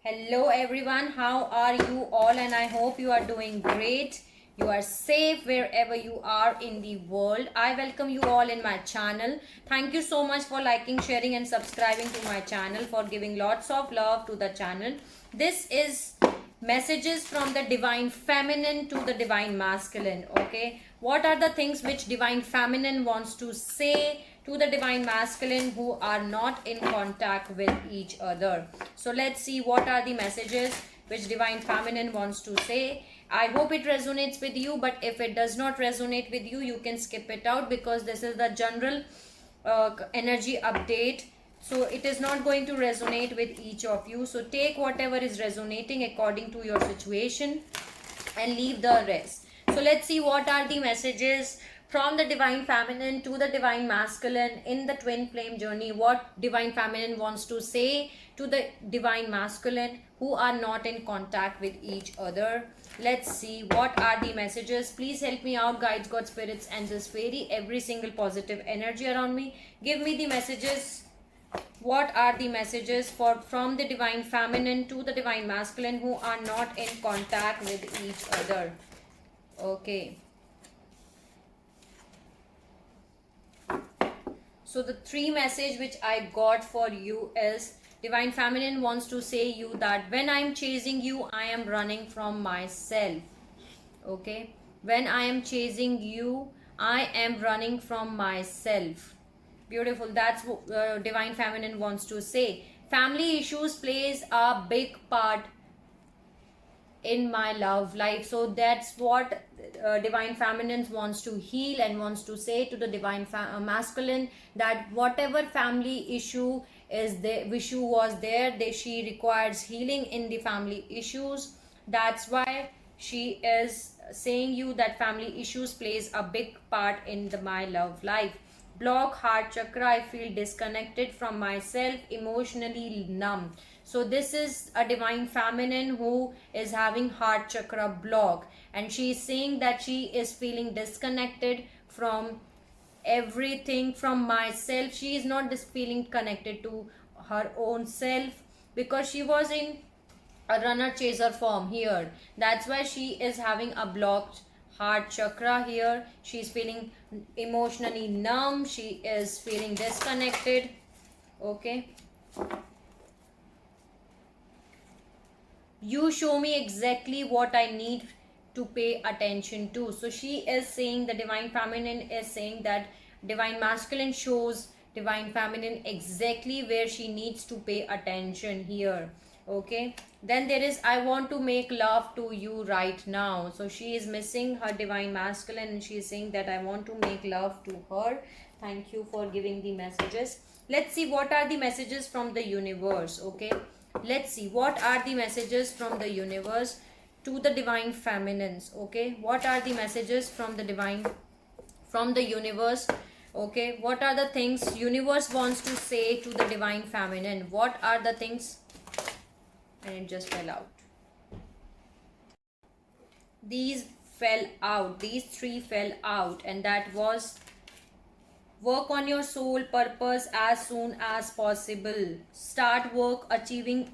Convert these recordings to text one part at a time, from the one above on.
Hello everyone, how are you all? And I hope you are doing great. You are safe wherever you are in the world. I welcome you all in my channel. Thank you so much for liking, sharing and subscribing to my channel, for giving lots of love to the channel. This is messages from the divine feminine to the divine masculine. Okay, what are the things which divine feminine wants to say to the divine masculine who are not in contact with each other? So let's see what are the messages which divine feminine wants to say. I hope it resonates with you, but if it does not resonate with you, you can skip it out, because this is the general energy update, so it is not going to resonate with each of you. So take whatever is resonating according to your situation and leave the rest. So let's see what are the messages from the divine feminine to the divine masculine in the twin flame journey. What divine feminine wants to say to the divine masculine who are not in contact with each other. Let's see what are the messages. Please help me out, guides, God, spirits, angels, fairy, every single positive energy around me. Give me the messages. What are the messages for from the divine feminine to the divine masculine who are not in contact with each other? Okay, so the three message which I got for you is divine feminine wants to say you that when I'm chasing you, I am running from myself. Okay, when I am chasing you, I am running from myself. Beautiful. That's what divine feminine wants to say. Family issues plays a big part in my love life. So that's what divine feminine wants to heal and wants to say to the divine masculine, that whatever family issue is the issue was there, she requires healing in the family issues. That's why she is saying you that family issues plays a big part in my love life. Block heart chakra, I feel disconnected from myself, emotionally numb. So this is a divine feminine who is having heart chakra block, and she is saying that she is feeling disconnected from everything, from myself. She is not just feeling connected to her own self, because she was in a runner chaser form here. That's why she is having a blocked heart chakra here. She's feeling emotionally numb, she is feeling disconnected. Okay, you show me exactly what I need to pay attention to. So she is saying, the divine feminine is saying that divine masculine shows divine feminine exactly where she needs to pay attention here. Okay, then there is, I want to make love to you right now. So she is missing her divine masculine and she is saying that I want to make love to her. Thank you for giving the messages. Let's see what are the messages from the universe. Okay, let's see what are the messages from the universe to the divine feminines. Okay, what are the messages from the divine, from the universe? Okay, what are the things universe wants to say to the divine feminine? What are the things? And it just fell out. These fell out, these three fell out, and that was work on your soul purpose as soon as possible. Start working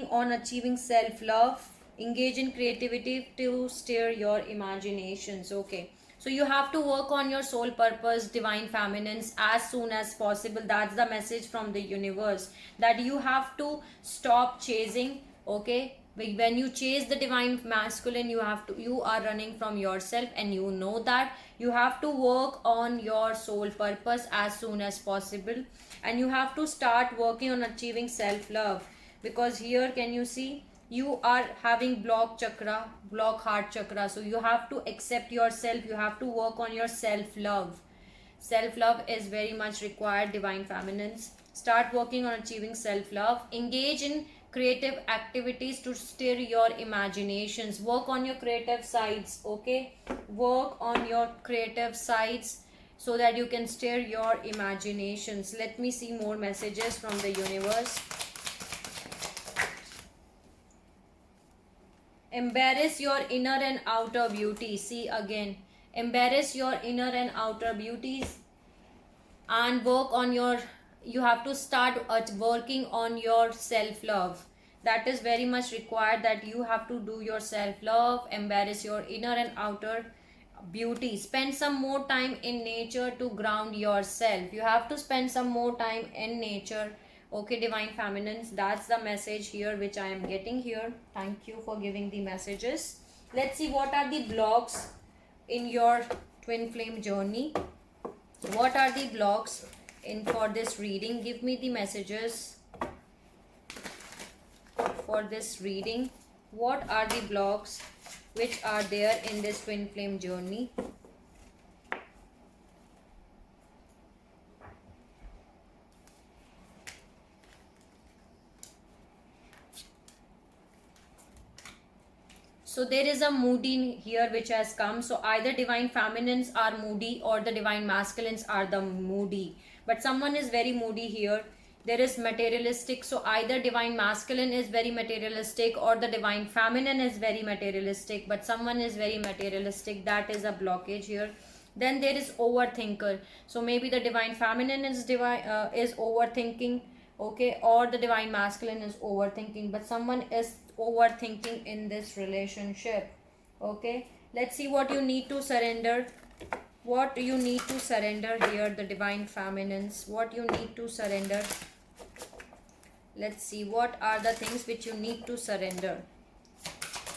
on achieving self-love. Engage in creativity to stir your imaginations. Okay, so you have to work on your soul purpose, divine feminines, as soon as possible. That's the message from the universe, that you have to stop chasing. Okay, when you chase the divine masculine, you are running from yourself, and you know that you have to work on your soul purpose as soon as possible, and you have to start working on achieving self love, because here can you see you are having block heart chakra. So you have to accept yourself, you have to work on your self love. Self love is very much required, divine feminines. Start working on achieving self love. Engage in creative activities to stir your imaginations. Work on your creative sides. Okay, work on your creative sides so that you can stir your imaginations. Let me see more messages from the universe. Embrace your inner and outer beauty. See again, embrace your inner and outer beauties and work on your you have to start working on your self love. That is very much required, that you have to do your self love, embrace your inner and outer beauty. Spend some more time in nature to ground yourself. You have to spend some more time in nature. Okay, divine feminines, that's the message here which I am getting here. Thank you for giving the messages. Let's see what are the blocks in your twin flame journey. What are the blocks in for this reading? Give me the messages for this reading. What are the blocks which are there in this twin flame journey? So there is a moody here which has come. So either divine feminines are moody or the divine masculines are the moody. But someone is very moody here. There is materialistic. So either divine masculine is very materialistic or the divine feminine is very materialistic. But someone is very materialistic. That is a blockage here. Then there is overthinker. So maybe the divine feminine is overthinking. Okay, or the divine masculine is overthinking, but someone is overthinking in this relationship. Okay, let's see what you need to surrender. What you need to surrender here, the divine feminines. What you need to surrender. Let's see what are the things which you need to surrender.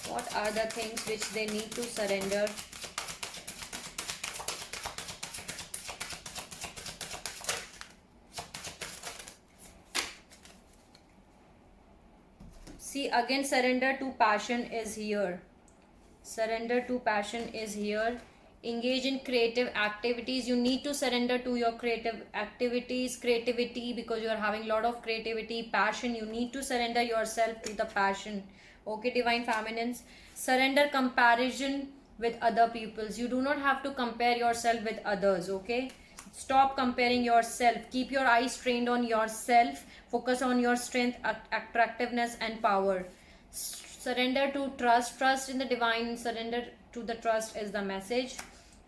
What are the things which they need to surrender. See, again surrender to passion is here. Surrender to passion is here. Engage in creative activities. You need to surrender to your creative activities, creativity, because you are having a lot of creativity, passion. You need to surrender yourself to the passion. Okay, divine feminines. Surrender comparison with other peoples. You do not have to compare yourself with others. Okay, stop comparing yourself. Keep your eyes trained on yourself. Focus on your strength, attractiveness and power. Surrender to trust. Trust in the divine. Surrender to the trust is the message.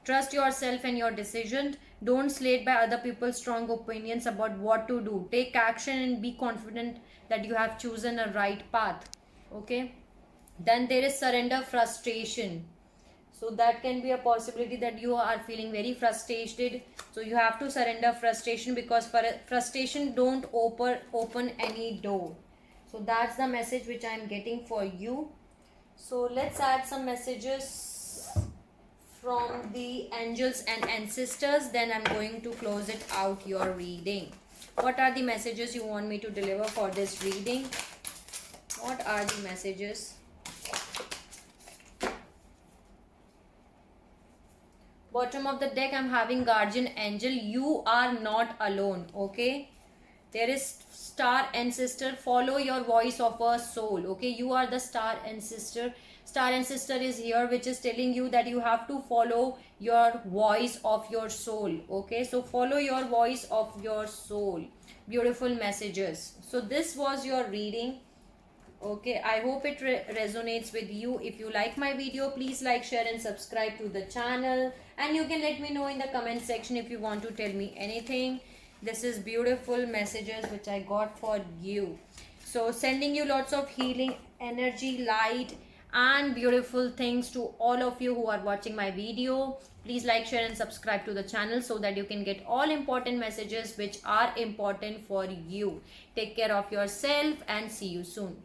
Trust yourself and your decision. Don't slate by other people's strong opinions about what to do. Take action and be confident that you have chosen a right path. Okay. Then there is surrender frustration. So that can be a possibility that you are feeling very frustrated. So you have to surrender frustration, because frustration don't open any door. So that's the message which I am getting for you. So let's add some messages from the angels and ancestors. Then I'm going to close it out your reading. What are the messages you want me to deliver for this reading? What are the messages? Bottom of the deck, I'm having guardian angel. You are not alone. Okay, there is star ancestor. Follow your voice of a soul. Okay, you are the star ancestor. Star ancestor is here, which is telling you that you have to follow your voice of your soul. Okay, so follow your voice of your soul. Beautiful messages. So this was your reading. Okay, I hope it resonates with you. If you like my video, please like, share and subscribe to the channel. And you can let me know in the comment section if you want to tell me anything. This is beautiful messages which I got for you. So sending you lots of healing energy, light and beautiful things to all of you who are watching my video. Please like, share and subscribe to the channel so that you can get all important messages which are important for you. Take care of yourself and see you soon.